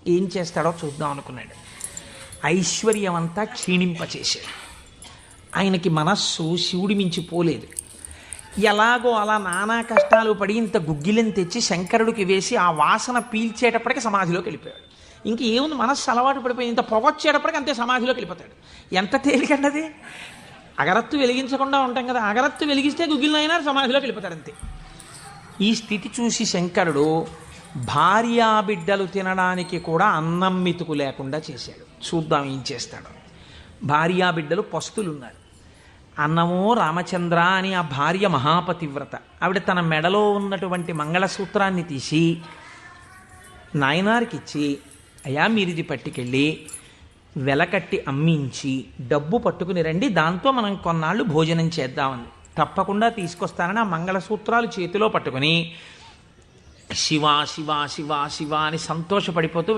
ఏం చేస్తాడో చూద్దాం అనుకున్నాడు. ఐశ్వర్యం అంతా క్షీణింపచేశాడు. ఆయనకి మనస్సు శివుడి మించి పోలేదు. ఎలాగో అలా నానా కష్టాలు పడి ఇంత గుగ్గిలం తెచ్చి శంకరుడికి వేసి ఆ వాసన పీల్చేటప్పటికి సమాధిలోకి వెళ్ళిపోయాడు. ఇంక ఏముంది, మనస్సు అలవాటు పడిపోయి ఇంత పొగొచ్చేటప్పటికి అంతే సమాధిలోకి వెళ్ళిపోతాడు. ఎంత తేలికండి! అగరత్తు వెలిగించకుండా ఉంటాం కదా, అగరత్తు వెలిగిస్తే గుగ్గిలం అయినా సమాధిలోకి వెళ్ళిపోతాడు అంతే. ఈ స్థితి చూసి శంకరుడు భార్యాబిడ్డలు తినడానికి కూడా అన్నం మెతుకు లేకుండా చేశాడు. చూద్దాం ఏం చేస్తాడు. భార్యాబిడ్డలు పస్తులున్నారు. అన్నమో రామచంద్ర అని ఆ భార్య మహాపతివ్రత. ఆవిడ తన మెడలో ఉన్నటువంటి మంగళసూత్రాన్ని తీసి నాయనారికి ఇచ్చి, అయ్యా మీరు ఇది పట్టుకెళ్ళి వెలకట్టి అమ్మించి డబ్బు పట్టుకుని రండి, దాంతో మనం కొన్నాళ్ళు భోజనం చేద్దామని. తప్పకుండా తీసుకొస్తానని ఆ మంగళసూత్రాలు చేతిలో పట్టుకుని శివ శివ శివ శివ అని సంతోషపడిపోతూ